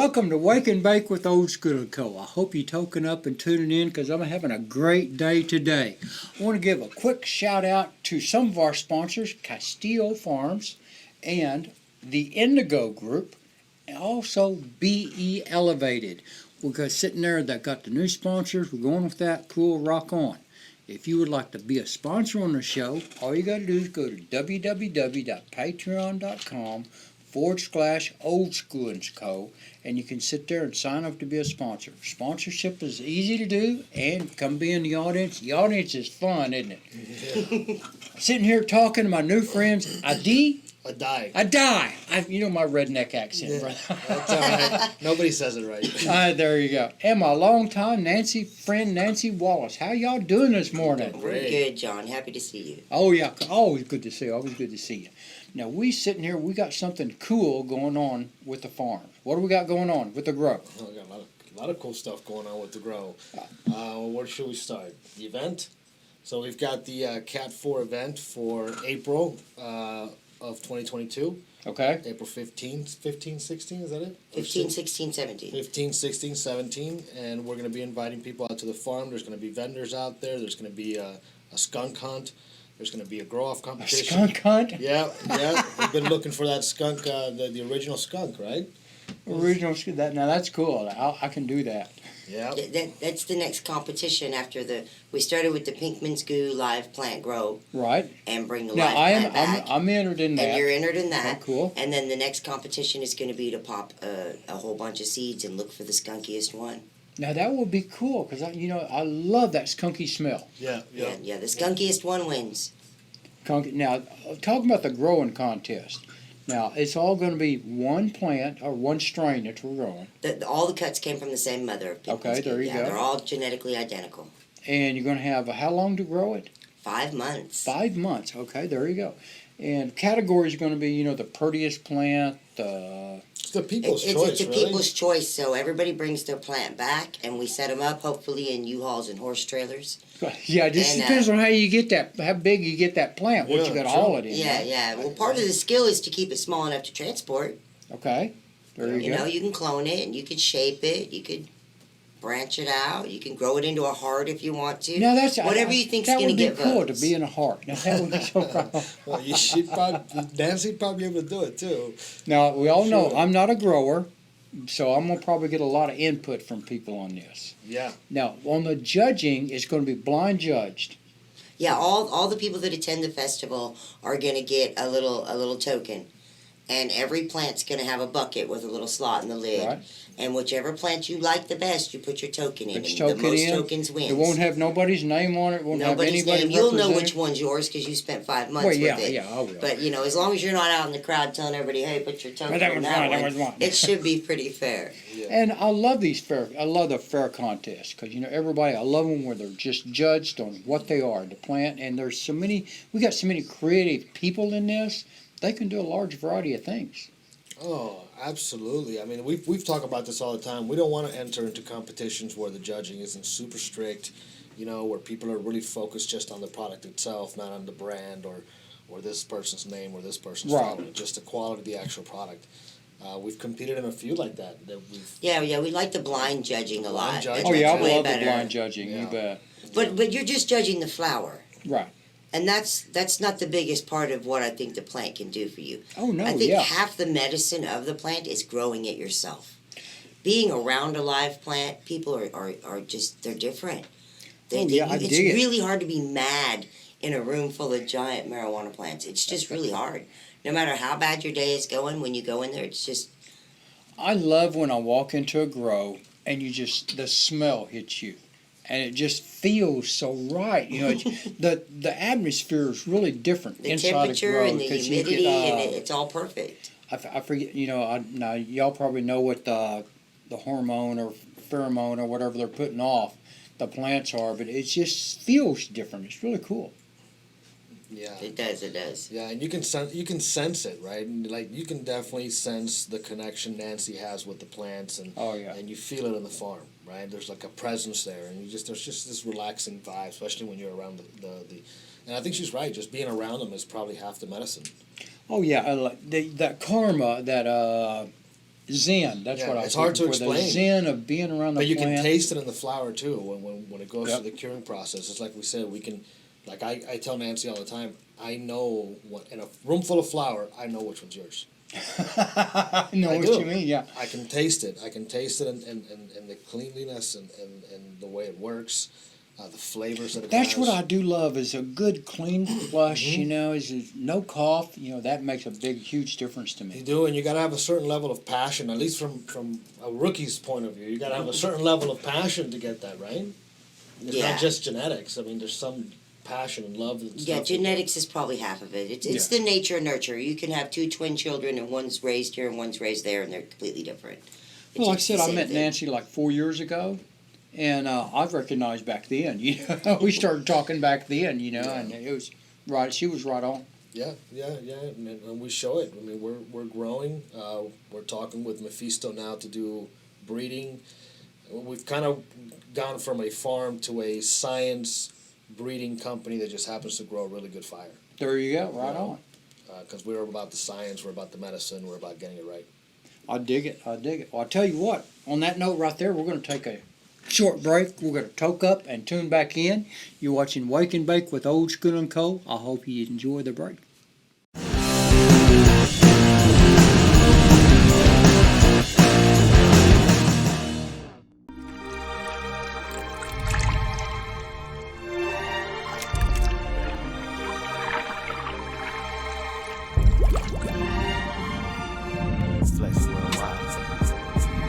Welcome to Wake and Bake with Old School and Co. I hope you're toking up and tuning in because I'm having a great day today. I want to give a quick shout out to some of our sponsors, Castio Farms and the Indigo Group, and also BE Elevated. We're sitting there that got the new sponsors. We're going with that. Cool, rock on. If you would like to be a sponsor on the show, all you got to do is go to www.patreon.com/OldSchoolAndCo, and you can sit there and sign up to be a sponsor. Sponsorship is easy to do, and come be in the audience. The audience is fun, isn't it? Yeah. Sitting here talking to my new friends, Adi. You know my redneck accent, brother. That's all right. Nobody says it right. There you go. And my longtime friend Nancy Wallace. How y'all doing this morning? We're good, John. Happy to see you. Oh yeah, always good to see you. Always good to see you. Now we sitting here. We got something cool going on with the farm. What do we got going on with the grow? Oh, we got a lot of cool stuff going on with the grow. Where should we start? The event. So we've got the Cat 4 event for April of 2022. Okay. April 15th, 15, 16, is that it? 15, 16, 17. 15, 16, 17, and we're going to be inviting people out to the farm. There's going to be vendors out there. There's going to be a skunk hunt. There's going to be a grow-off competition. A skunk hunt? Yeah. We've been looking for that skunk, the original skunk, right? Original skunk. Now that's cool. I can do that. Yeah. That's the next competition after we started with the Pinkman's Goo live plant grow. Right. And bring the now, live plant back. I'm entered in that. And you're entered in that. Oh, cool. And then the next competition is going to be to pop a whole bunch of seeds and look for the skunkiest one. Now that would be cool because I love that skunky smell. Yeah. The skunkiest one wins. Now, talking about the growing contest. Now, it's all going to be one plant or one strain that we're growing. All the cuts came from the same mother of Pinkman's Okay, there you go. They're all genetically identical. And you're going to have how long to grow it? 5 months. 5 months. Okay, there you go. And category is going to be, the prettiest plant. It's the people's choice, It's a people's choice. So everybody brings their plant back, and we set them up, hopefully in U-Hauls and horse trailers. Yeah, it just depends on how you get that, how big you get that plant, what you got to haul it in. Yeah. Well, part of the skill is to keep it small enough to transport. Okay, there you go. You can clone it, and you can shape it. You could branch it out. You can grow it into a heart if you want to. Now that's whatever you think's going to get votes. That would be cool to be in a heart. Now that would be so cool. Well, Nancy'd probably be able to do it too. Now we all know I'm not a grower, so I'm gonna probably get a lot of input from people on this. Yeah. Now on the judging, it's going to be blind judged. Yeah, all the people that attend the festival are going to get a little token. And every plant's going to have a bucket with a little slot in the lid. Right. And whichever plant you like the best, you put your token in. The most tokens wins. It won't have nobody's name on it. Won't nobody's have anybody name. You'll know represented. which one's yours because you spent 5 months with it. Yeah, I will. But, as long as you're not out in the crowd telling everybody, hey, put your token on that one, it should be pretty fair. Yeah. And I love the fair contests because, everybody, I love them where they're just judged on what they are, the plant. And we got so many creative people in this, they can do a large variety of things. Oh, absolutely. I mean, we've talked about this all the time. We don't want to enter into competitions where the judging isn't super strict, where people are really focused just on the product itself, not on the brand or this person's name or this person's following, just the quality of the actual product. We've competed in a few like that. Yeah, we like the blind judging a lot. I love the blind judging, you bet. But you're just judging the flower. Right. And that's not the biggest part of what I think the plant can do for you. Oh, no, I think half the medicine of the plant is growing it yourself. Being around a live plant, people are just, they're different. It's really hard to be mad in a room full of giant marijuana plants. It's just really hard. No matter how bad your day is going, when you go in there, it's just... I love when I walk into a grow and the smell hits you. And it just feels so right. The atmosphere is really different inside a grow. The temperature and the humidity, and it's all perfect. I forget, now y'all probably know what the hormone or pheromone or whatever they're putting off the plants are, but it just feels different. It's really cool. Yeah. It does. Yeah, and you can sense it, right? And you can definitely sense the connection Nancy has with the plants, and and you feel it in the farm, right? There's like a presence there, and there's just this relaxing vibe, especially when you're around the and I think she's right. Just being around them is probably half the medicine. Oh yeah, that karma that zen. That's Yeah, what I was it's hard looking to for. The explain. zen of being around the But you plant. can taste it in the flower too when it goes Yep. through the curing process. It's like we said, we can, like I tell Nancy all the time, I know what, in a room full of flower, I know which one's yours. I know I what do. you mean, yeah. I can taste it. I can taste it and the cleanliness and the way it works, the flavors that it That's has. what I do love is a good clean flush, Mm-hmm. you know, is no cough, you know, that makes a big, huge difference to You me. do, and you got to have a certain level of passion, at least from a rookie's point of view. You got to have a certain level of passion to get that right. It's Yeah. not just genetics. I mean, there's some passion and love. And Yeah, stuff. genetics is probably half of it. It's the nature and nurture. You can have two twin children and one's raised here and one's raised there, and they're completely different. It's Well, like I just said, the I same met thing. Nancy like 4 years ago, and I've recognized back then, you know, we started talking back then, you know, and it was right, she was right on. Yeah, and we show it. I mean, we're growing. We're talking with Mephisto now to do breeding. We've kind of gone from a farm to a science breeding company that just happens to grow a really good fire. There you go, right on. Because we're about the science, we're about the medicine, we're about getting it right. I dig it, I dig it. Well, I'll tell you what, on that note right there, we're going to take a short break. We're going to toke up and tune back in. You're watching Wake and Bake with Old School and Co. I hope you enjoy the break. Flex worldwide.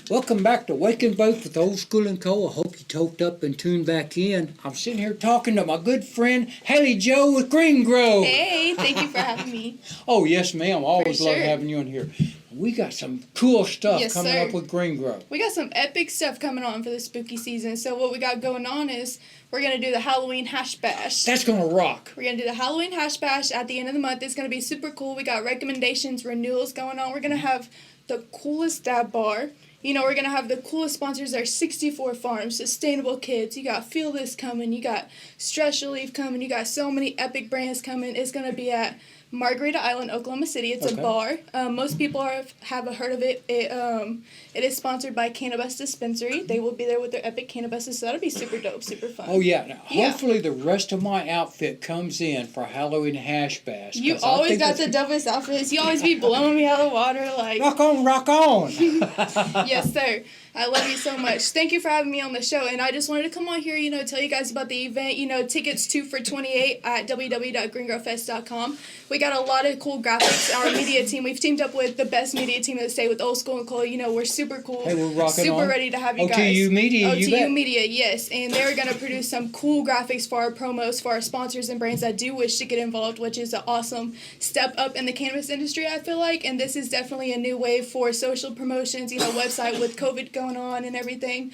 Welcome back to Wake and Bake with Old School and Co. I hope you toked up and tuned back in. I'm sitting here talking to my good friend Haley Joe with Green Grove. Hey, thank you for having me. Oh yes, ma'am. Always For love sure. having you in here. We got some cool stuff Yes, coming sir. up with Green Grove. We got some epic stuff coming on for the spooky season. So what we got going on is we're gonna do the Halloween hash bash. That's gonna rock. We're gonna do the Halloween hash bash at the end of the month. It's gonna be super cool. We got recommendations, renewals going on. We're gonna have the coolest dab bar. You know, we're gonna have the coolest sponsors. There's 64 Farms, Sustainable Kids. You got Feel This coming. You got Stress Relief coming. You got so many epic brands coming. It's gonna be at Margarita Island, Oklahoma City. It's Okay. a bar. Most people have heard of it. It is sponsored by Cannabis Dispensary. They will be there with their epic cannabises, so that'll be super dope, super fun. Oh yeah. Now, Yeah. hopefully the rest of my outfit comes in for Halloween hash bash. You 'cause I always think got the that's- dopest outfits. You always be blowing me out of the water, like, Rock on, rock on. yes, sir. I love you so much. Thank you for having me on the show. And I just wanted to come on here, you know, tell you guys about the event. You know, tickets 2 for $28 at www.greengrowfest.com. We got a lot of cool graphics. Our media team, we've teamed up with the best media team in the state with Old School and Co. You know, we're super cool. Hey, we're rocking super on. ready to have you guys. OTU Media, you OTU bet. Media, yes. And they're going to produce some cool graphics for our promos, for our sponsors and brands that do wish to get involved, which is an awesome step up in the cannabis industry, I feel like. And this is definitely a new wave for social promotions, you know, website with COVID going on and everything.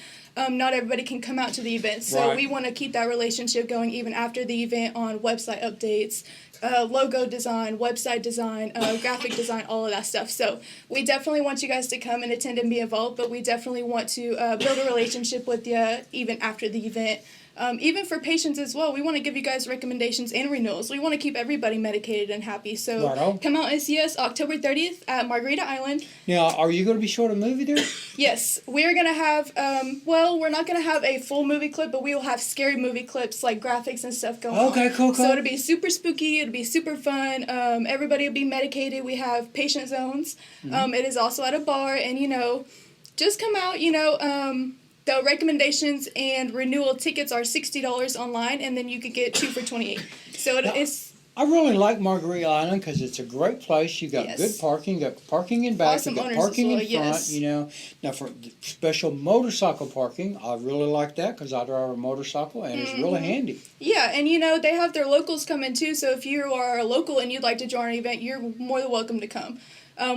Not everybody can come out to the event, so Right. we want to keep that relationship going even after the event on website updates, logo design, website design, graphic design, all of that stuff. So we definitely want you guys to come and attend and be involved, but we definitely want to build a relationship with you even after the event. Even for patients as well, we want to give you guys recommendations and renewals. We want to keep everybody medicated and happy. So Right on. come out and see us October 30th at Margarita Island. Now, are you going to be showing a movie there? Yes, we're going to have, we're not going to have a full movie clip, but we will have scary movie clips, like graphics and stuff going on. Okay, cool. So it'll be super spooky, it'll be super fun, everybody will be medicated, we have patient zones. It is also at a bar, and, you know, just come out, you know, the recommendations and renewal tickets are $60 online, and then you could get 2 for $28. So it's I really like Margarita Island because it's a great place. You got Yes. good parking. You got parking in back. Awesome you got owners as parking well, in front. yes. You know, now for the special motorcycle parking, I really like that because I drive a motorcycle and it's really handy. yeah, and you know they have their locals come in too. So if you are a local and you'd like to join an event, you're more than welcome to come.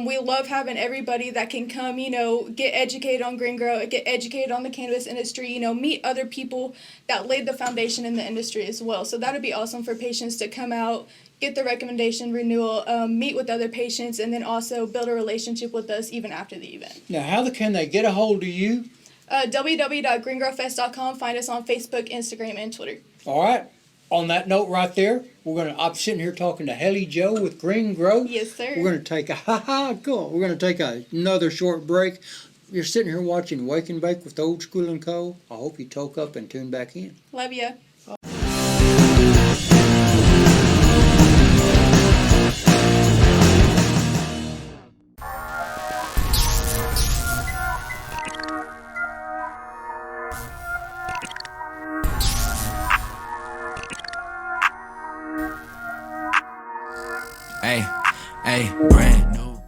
We love having everybody that can come, you know, get educated on green grow, get educated on the cannabis industry, you know, meet other people that laid the foundation in the industry as well. So that'd be awesome for patients to come out, get the recommendation renewal, meet with other patients, and then also build a relationship with us even after the event. Now, how can they get a hold of you? www.greengrowfest.com. Find us on Facebook, Instagram, and Twitter. All right. On that note right there, I'm sitting here talking to Haley Joe with Green Grow. Yes, sir. We're gonna take We're gonna take another short break. You're sitting here watching Wake and Bake with Old School and Co. I hope you toke up and tune back in. Love ya. Hey, brand new.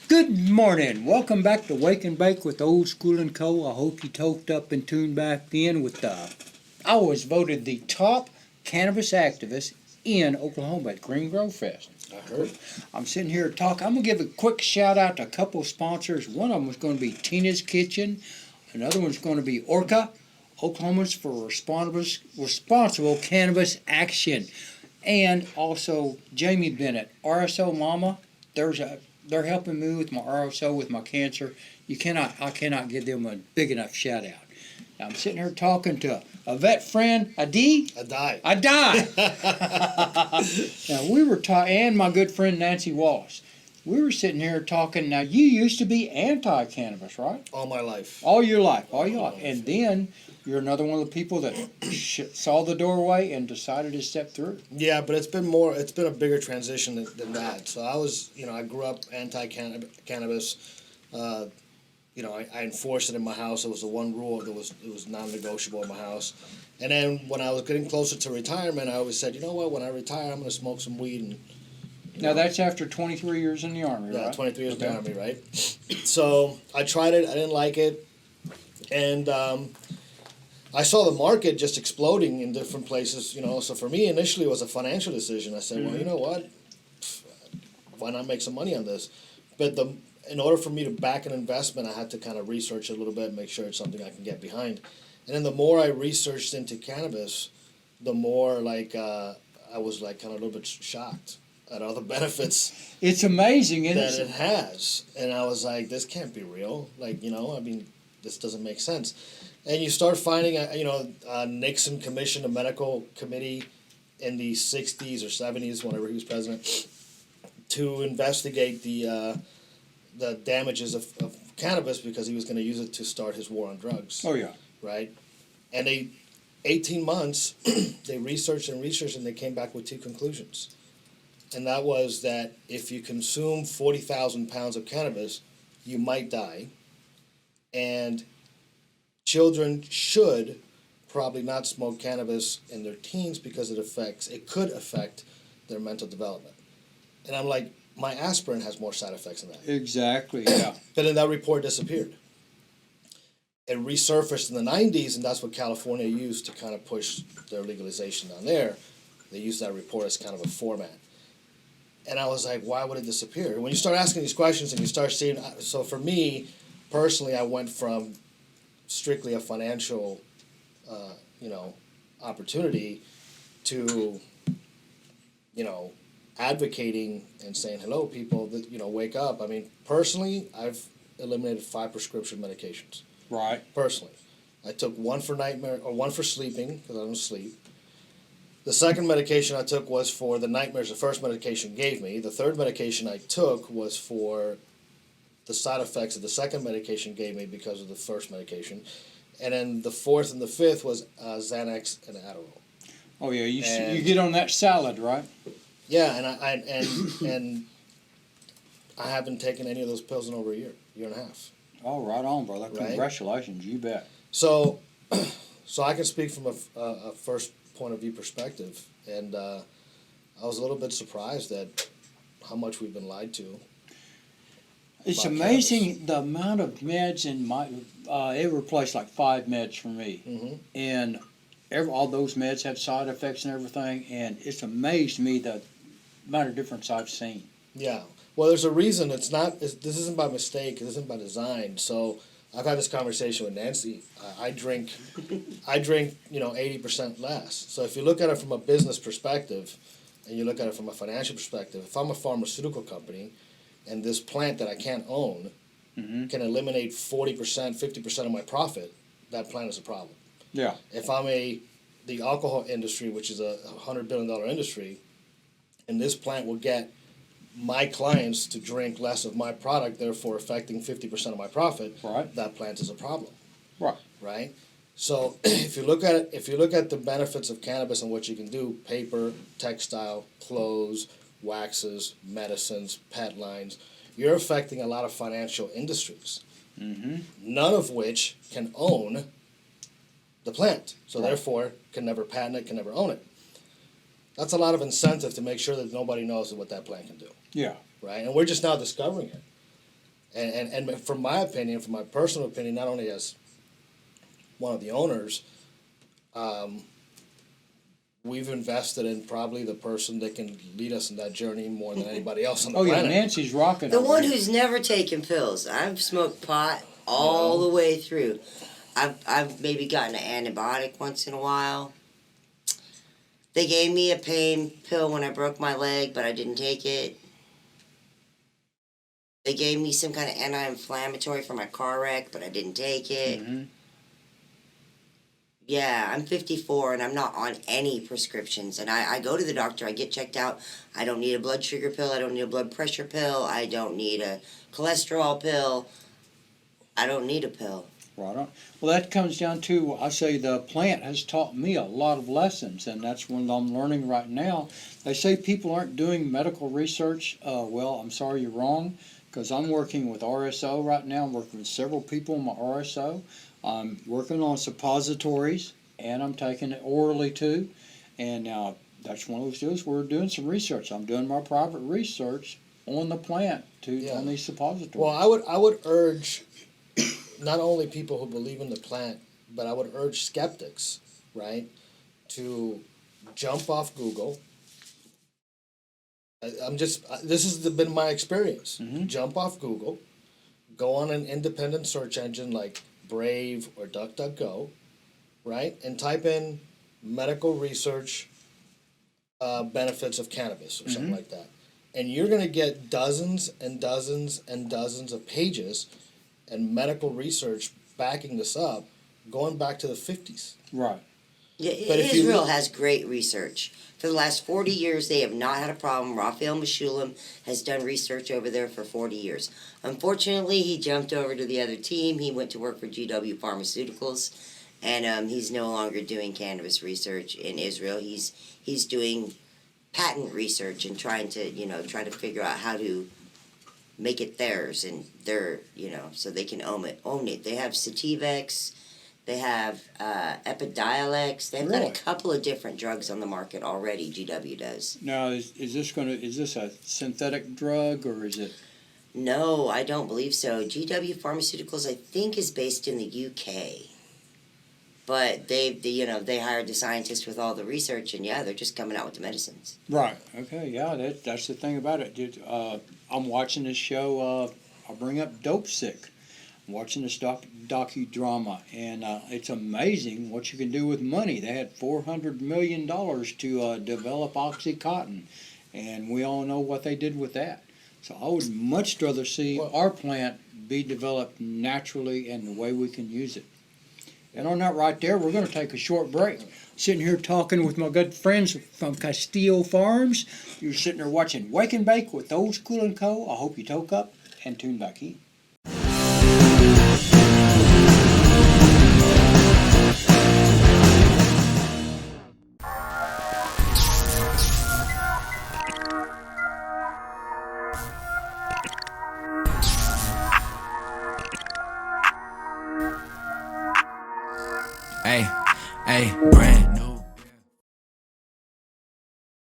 Good morning. Welcome back to Wake and Bake with Old School and Co. I hope you toked up and tuned back in with I was voted the top cannabis activist in Oklahoma at Green Grove Fest. I heard. I'm sitting here talking. I'm going to give a quick shout out to a couple of sponsors. One of them is going to be Tina's Kitchen. Another one's going to be Orca, Oklahomans for Responsible Cannabis Action. And also Jamie Bennett, RSO Mama. They're helping me with my RSO with my cancer. I cannot give them a big enough shout out. Now, I'm sitting here talking to a vet friend, Adi. I die. Now we were and my good friend Nancy Wallace. We were sitting here talking. Now you used to be anti-cannabis, right? All my life. All your life, and then you're another one of the people that saw the doorway and decided to step through. Yeah, but it's been a bigger transition than that. So I grew up anti-cannabis. I enforced it in my house. It was the one rule it was non-negotiable in my house. And then when I was getting closer to retirement, I always said, you know what, when I retire, I'm going to smoke some weed. And now that's after 23 years in the Army, right? Yeah, 23 years in the Army, right? So I tried it. I didn't like it. And I saw the market just exploding in different places, So for me, initially, it was a financial decision. I said, well, you know what? Why not make some money on this? But in order for me to back an investment, I had to kind of research it a little bit, make sure it's something I can get behind. And then the more I researched into cannabis, the more I was kind of a little bit shocked at all the benefits. It's amazing, isn't that it has. And I was like, this can't be real. This doesn't make sense. And you start finding, Nixon commissioned a medical committee in the 60s or 70s, whenever he was president, to investigate the damages of cannabis because he was going to use it to start his war on drugs. Oh, yeah. Right? And 18 months, they researched and they came back with two conclusions. And that was that if you consume 40,000 pounds of cannabis, you might die. And children should probably not smoke cannabis in their teens because it could affect their mental development. And I'm like, my aspirin has more side effects than that. Exactly, yeah. But then that report disappeared. It resurfaced in the 90s, and that's what California used to kind of push their legalization down there. They used that report as kind of a format. And I was like, why would it disappear? When you start asking these questions and you start seeing, so for me, personally, I went from strictly a financial, opportunity to, advocating and saying, hello, people, wake up. I mean, personally, I've eliminated 5 prescription medications. Right. Personally. I took one for one for sleeping, because I don't sleep. The second medication I took was for the nightmares the first medication gave me. The third medication I took was for the side effects that the second medication gave me because of the first medication. And then the fourth and the fifth was Xanax and Adderall. Oh, yeah, you get on that salad, right? Yeah, and I haven't taken any of those pills in over a year and a half. Oh, right on, brother. Right? Congratulations, you bet. So I can speak from a first point of view perspective, and I was a little bit surprised at how much we've been lied to. It's amazing the amount of meds in my. It replaced like 5 meds for me, and all those meds have side effects and everything, and it's amazed me the amount of difference I've seen. Yeah, well, there's a reason. This isn't by mistake. This isn't by design. So I've had this conversation with Nancy. I drink 80% less. So if you look at it from a business perspective, and you look at it from a financial perspective, if I'm a pharmaceutical company and this plant that I can't own can eliminate 40%, 50% of my profit, that plant is a problem. Yeah. If I'm the alcohol industry, which is a $100 billion industry, and this plant will get my clients to drink less of my product, therefore affecting 50% of my profit, Right. that plant is a problem, Right. right? So if you look at the benefits of cannabis and what you can do, paper, textile, clothes, waxes, medicines, pet lines, you're affecting a lot of financial industries, none of which can own the plant. So Right. therefore can never patent it, can never own it. That's a lot of incentive to make sure that nobody knows what that plant can do, Yeah. right? And we're just now discovering it. And from my opinion, from my personal opinion, not only as one of the owners, we've invested in probably the person that can lead us in that journey more than anybody else on the Oh yeah, planet. Nancy's rocking. The over one here. who's never taken pills. I've smoked pot all the way through. I've maybe gotten an antibiotic once in a while. They gave me a pain pill when I broke my leg, but I didn't take it. They gave me some kind of anti-inflammatory for my car wreck, but I didn't take it. Yeah, I'm 54 and I'm not on any prescriptions. And I go to the doctor, I get checked out. I don't need a blood sugar pill, I don't need a blood pressure pill, I don't need a cholesterol pill. I don't need a pill. Right on. Well, that comes down to, I say the plant has taught me a lot of lessons, and that's what I'm learning right now. They say people aren't doing medical research. Well, I'm sorry, you're wrong, because I'm working with RSO right now. I'm working with several people in my RSO. I'm working on suppositories, and I'm taking it orally too. And that's one of those deals. We're doing some research. I'm doing my private research on the plant on these suppositories. Well, I would urge not only people who believe in the plant, but I would urge skeptics, right, to jump off Google. This has been my experience. Jump off Google, go on an independent search engine like Brave or DuckDuckGo, right, and type in medical research benefits of cannabis or something like that. And you're going to get dozens and dozens and dozens of pages and medical research backing this up, going back to the 50s. Right. Yeah, But if you Israel look- has great research. For the last 40 years, they have not had a problem. Raphael Meshulam has done research over there for 40 years. Unfortunately, he jumped over to the other team. He went to work for GW Pharmaceuticals, and he's no longer doing cannabis research in Israel. He's doing patent research and trying to figure out how to make it theirs and so they can own it. They have Sativex, they have Epidiolex, they've got Really? a couple of different drugs on the market already, GW does. Now, is this a synthetic drug, or is it? No, I don't believe so. GW Pharmaceuticals, I think, is based in the UK. But they hired the scientists with all the research, and they're just coming out with the medicines. Right. Okay. Yeah. That's the thing about it. I'm watching this show. I'll bring up Dope Sick. I'm watching this docudrama, and it's amazing what you can do with money. They had $400 million to develop OxyContin, and we all know what they did with that. So I would much rather see our plant be developed naturally and the way we can use it. And on that right there, we're going to take a short break. Sitting here talking with my good friends from Castio Farms. You're sitting there watching Wake and Bake with OldSchoolAndCo. I hope you toke up and tune back in. Hey, brand new.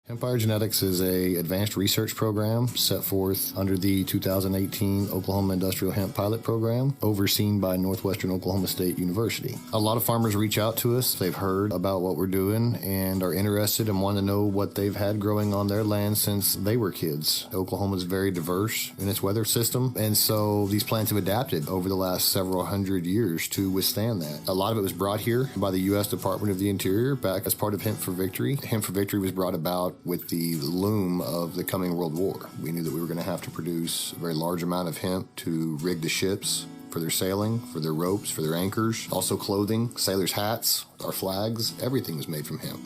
Hempfire Genetics is a advanced research program set forth under the 2018 Oklahoma Industrial Hemp Pilot Program, overseen by Northwestern Oklahoma State University. A lot of farmers reach out to us. They've heard about what we're doing and are interested and want to know what they've had growing on their land since they were kids. Oklahoma is very diverse in its weather system, and so these plants have adapted over the last several hundred years to withstand that. A lot of it was brought here by the U.S. Department of the Interior back as part of Hemp for Victory. Hemp for Victory was brought about with the loom of the coming World War. We knew that we were going to have to produce a very large amount of hemp to rig the ships for their sailing, for their ropes, for their anchors, also clothing, sailors' hats, our flags, everything was made from hemp.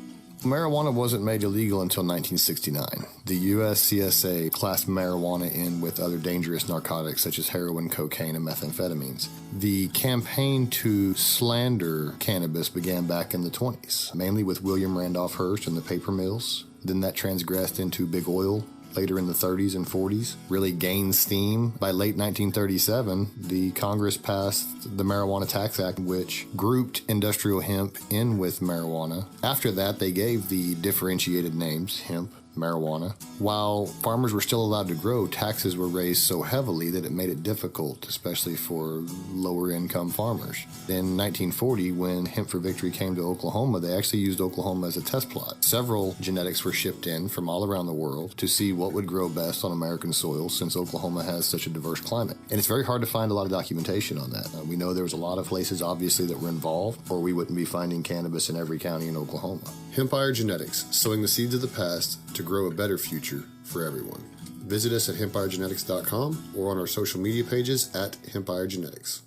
Marijuana wasn't made illegal until 1969. The USCSA classed marijuana in with other dangerous narcotics such as heroin, cocaine, and methamphetamines. The campaign to slander cannabis began back in the 20s, mainly with William Randolph Hearst and the paper mills. Then that transgressed into big oil. Later in the 30s and 40s, really gained steam. By late 1937, the Congress passed the Marijuana Tax Act, which grouped industrial hemp in with marijuana. After that, they gave the differentiated names, hemp, marijuana. While farmers were still allowed to grow, taxes were raised so heavily that it made it difficult, especially for lower income farmers. In 1940, when Hemp for Victory came to Oklahoma, they actually used Oklahoma as a test plot. Several genetics were shipped in from all around the world to see what would grow best on American soil, since Oklahoma has such a diverse climate. And it's very hard to find a lot of documentation on that. We know there was a lot of places, obviously, that were involved, or we wouldn't be finding cannabis in every county in Oklahoma. Hempire Genetics, sowing the seeds of the past to grow a better future for everyone. Visit us at hempiregenetics.com or on our social media pages at Hempire Genetics.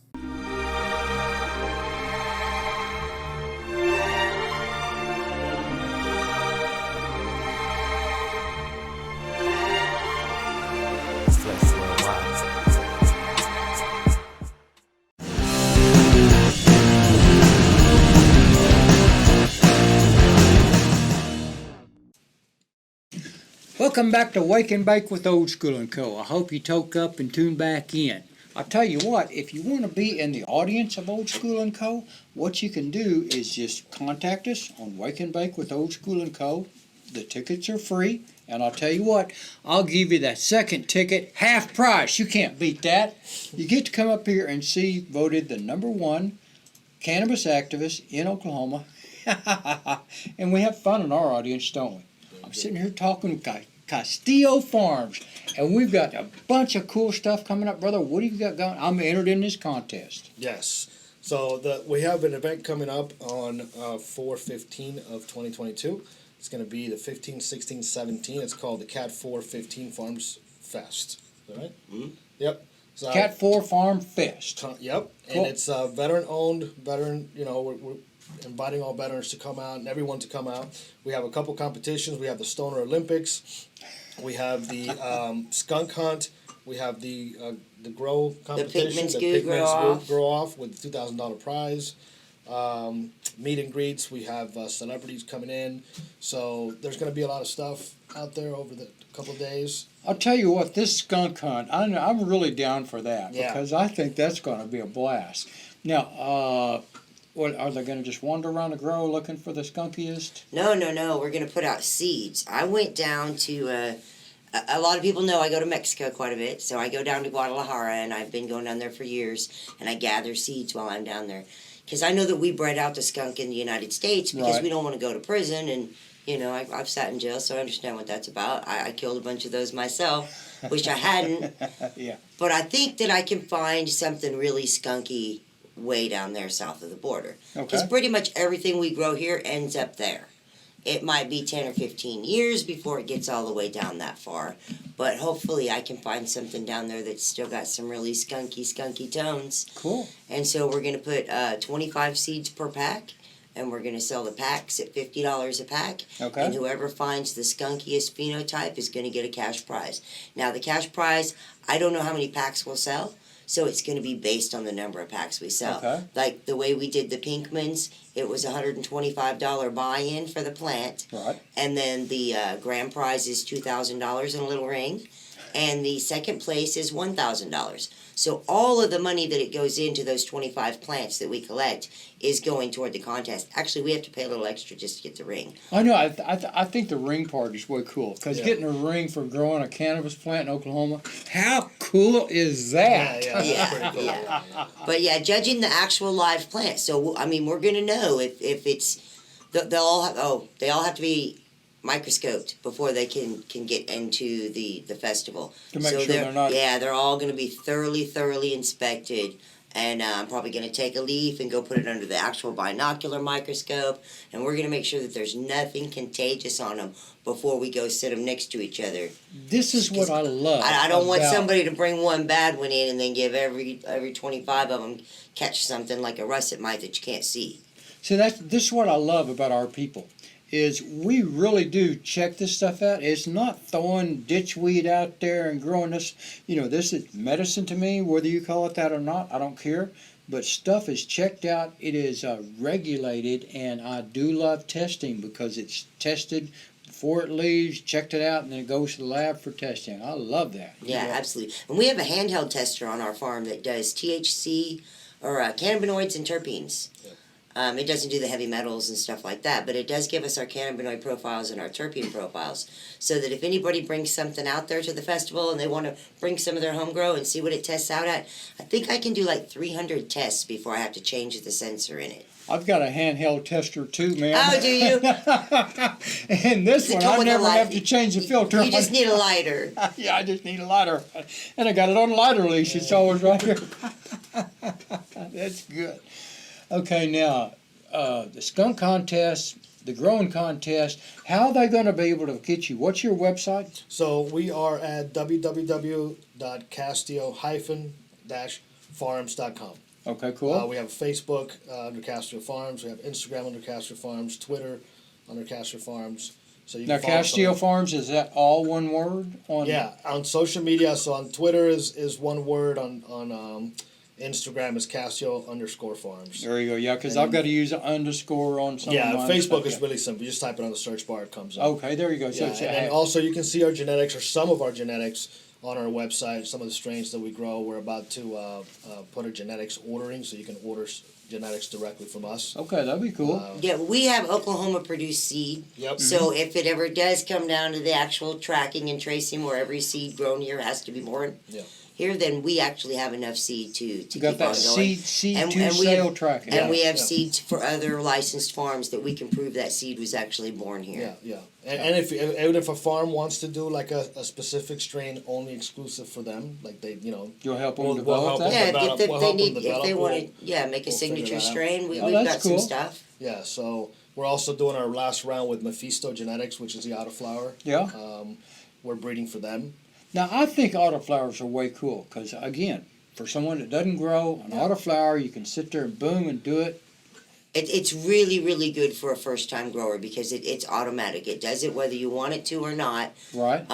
Welcome back to Wake and Bake with Old School and Co. I hope you toke up and tune back in. I'll tell you what, if you want to be in the audience of Old School and Co., what you can do is just contact us on Wake and Bake with Old School and Co. The tickets are free, and I'll tell you what, I'll give you that second ticket half price. You can't beat that. You get to come up here and see voted the #1 cannabis activist in Oklahoma. And we have fun in our audience, don't we? I'm sitting here talking with Castio Farms, and we've got a bunch of cool stuff coming up, brother. What have you got going? I'm entered in this contest. Yes. So we have an event coming up on 4/15 of 2022. It's going to be the 15, 16, 17. It's called the Cat 415 Farms Fest. Is that right? Mm-hmm. Yep. So, Cat 4 Farm Fest. Yep. Cool. And it's veteran-owned, we're inviting all veterans to come out and everyone to come out. We have a couple competitions. We have the Stoner Olympics. We have the skunk hunt. We have the grow competition. The Pigman's grow off with a $2,000 prize. Meet and greets. We have celebrities coming in. So there's going to be a lot of stuff out there over the couple of days. I'll tell you what, this skunk hunt, I'm really down for that, because I think that's going to be a blast. Now, what, are they going to just wander around the grow looking for the skunkiest? No. We're going to put out seeds. I went down to, a lot of people know I go to Mexico quite a bit, so I go down to Guadalajara, and I've been going down there for years, and I gather seeds while I'm down there. Because I know that we bred out the skunk in the United States because we don't want to go to prison, and, I've sat in jail, so I understand what that's about. I killed a bunch of those myself. Wish I hadn't. Yeah. But I think that I can find something really skunky way down there south of the border. Because pretty much everything we grow here ends up there. It might be 10 or 15 years before it gets all the way down that far. But hopefully I can find something down there that's still got some really skunky tones. Cool. And so we're going to put 25 seeds per pack. And we're going to sell the packs at $50 a pack. Okay. And whoever finds the skunkiest phenotype is going to get a cash prize. Now, the cash prize, I don't know how many packs we'll sell, so it's going to be based on the number of packs we sell. Okay. Like the way we did the Pinkmans, it was a $125 buy-in for the plant. Right. And then the grand prize is $2,000 in a little ring. And the second place is $1,000. So all of the money that it goes into those 25 plants that we collect is going toward the contest. Actually, we have to pay a little extra just to get the ring. I know. I think the ring part is way cool, because getting a ring for growing a cannabis plant in Oklahoma, how cool is that? Yeah. But yeah, judging the actual live plant. So I mean, we're gonna know if it's they all have to be microscoped before they can get into the festival. To make sure they're not. Yeah, they're all going to be thoroughly inspected And I'm probably going to take a leaf and go put it under the actual binocular microscope, and we're going to make sure that there's nothing contagious on them before we go sit them next to each other. This is what I love. I don't want about- somebody to bring one bad one in and then give every 25 of them catch something like a russet mite that you can't see. See, this is what I love about our people, is we really do check this stuff out. It's not throwing ditchweed out there and growing this. This is medicine to me, whether you call it that or not. I don't care. But stuff is checked out. It is regulated, and I do love testing because it's tested before it leaves, checked it out, and then it goes to the lab for testing. I love that. Yeah, absolutely. And we have a handheld tester on our farm that does THC or cannabinoids and terpenes. It doesn't do the heavy metals and stuff like that, but it does give us our cannabinoid profiles and our terpene profiles, so that if anybody brings something out there to the festival and they want to bring some of their home grow and see what it tests out at, I think I can do like 300 tests before I have to change the sensor in it. I've got a handheld tester too, man. Oh, do you? And this Does it one, come I with a never light? have to change the filter. You just need a lighter. Yeah, I just need a lighter. And I got it on lighter leash. It's always right here. That's good. Okay, now, the skunk contest, the growing contest, how are they going to be able to get you? What's your website? So we are at www.castio-farms.com. Okay, cool. We have Facebook under Castio Farms. We have Instagram under Castio Farms. Twitter under Castio Farms. So you Now, can follow Castio some- Farms, is that all one word? Yeah, on social media. So on Twitter is one word. On Instagram is Castio_Farms. There you go. Yeah, because I've got to use an underscore on some Yeah, of mine. Facebook is Yeah. really simple. You just type it on the search bar, it comes up. Okay, there you go. So Yeah, it's and then also you can see our genetics or some of our genetics on our website. Some of the strains that we grow. We're about to put a genetics ordering, so you can order genetics directly from us. okay, that'd be cool. Yeah, we have Oklahoma produced seed. Yep. So if it ever does come down to the actual tracking and tracing where every seed grown here has to be born Yeah. here, then we actually have enough seed to You keep got on that going. seed And- to and we sale have- tracking. And we have Yeah. seeds for other licensed farms that we can prove that seed was actually born here. Yeah, yeah. And if even if a farm wants to do like a specific strain only exclusive for them, like they, You'll help them We'll develop help that? them. Yeah, Develop- if we'll they help them need, if develop, they we'll- want to, make a we'll figure signature that out. strain, Oh, we've that's got cool. some stuff. yeah. So we're also doing our last round with Mephisto Genetics, which is the autoflower. Yeah. We're breeding for them. Now, I think autoflowers are way cool because, again, for someone that doesn't grow an autoflower, you can sit there and boom and do it. It's really, really good for a first-time grower because it's automatic. It does it whether you want it to or not. Right?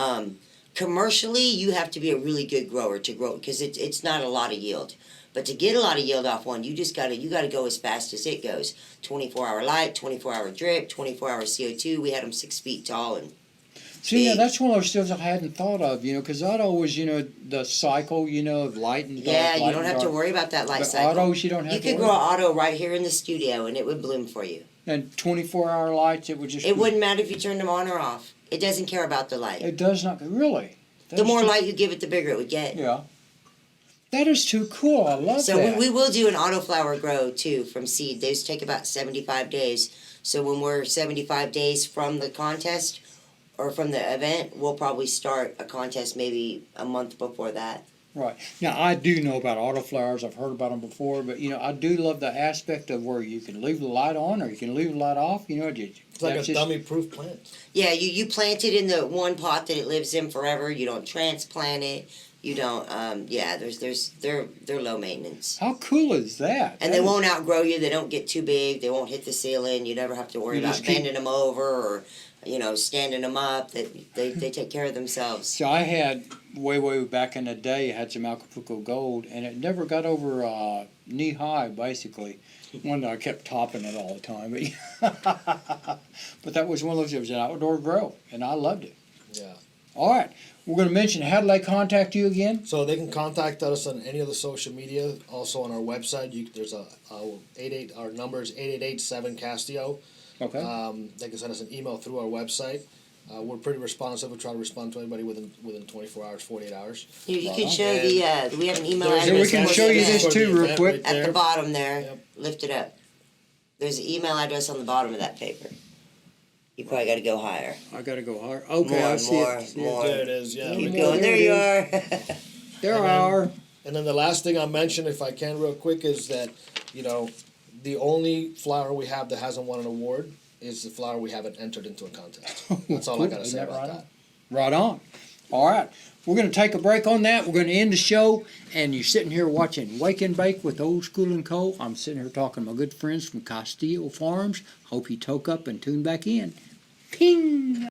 Commercially, you have to be a really good grower to grow because it's not a lot of yield. But to get a lot of yield off one, you gotta go as fast as it goes. 24-hour light, 24-hour drip, 24-hour CO2. We had them 6 feet tall and See, now big. that's one of those things I hadn't thought of, because I'd always, the cycle, of light and dark. yeah, light you don't and have to dark. worry about that light But cycle. autos, you don't have You to could worry. grow an auto right here in the studio and it would bloom for you. And 24-hour lights, it would just. It wouldn't matter if you turned them on or off. It doesn't care about the light. It does not really. The more light you give it, the bigger it would get. Yeah. That is too cool. I love So that. we will do an autoflower grow too from seed. Those take about 75 days. So when we're 75 days from the contest or from the event, we'll probably start a contest maybe a month before that. Right. Now, I do know about autoflowers. I've heard about them before, but, I do love the aspect of where you can leave the light on or you can leave the light off. It's like a dummy-proof plant. Yeah, you plant it in the one pot that it lives in forever. You don't transplant it. You don't. They're low maintenance. How cool is that? And they won't outgrow you. They don't get too big. They won't hit the ceiling. You never have to worry You about just keep- bending them over or, standing them up. They take care of themselves. So I had, way back in the day, I had some Acapulco Gold, and it never got over knee-high, basically. One that I kept topping it all the time. But that was one of those, it was an outdoor grow, and I loved it. Yeah. All right. We're going to mention, how do they contact you again? So they can contact us on any of the social media. Also on our website, there's our number is 8887-CASTIO. Okay. They can send us an email through our website. We're pretty responsive. We try to respond to anybody within 24 hours, 48 hours. You can Wow. show we have an email There's- Here, we address. can for show the you event. this too, real event quick. right At there. the bottom there. Yep. Lift it up. There's an email address on the bottom of that paper. You probably got to go higher. I got to go higher. Okay, More, I see more, it. more. There it is. Yeah. Keep More. going. There you are. There And are. And then the last thing I'll mention, if I can real quick, is that, the only flower we have that hasn't won an award is the flower we haven't entered into a contest. That's all I gotta say about that. Right on. All right. We're going to take a break on that. We're going to end the show. And you're sitting here watching Wake and Bake with Old School and Co. I'm sitting here talking to my good friends from Castio Farms. Hope you toke up and tune back in. Ping!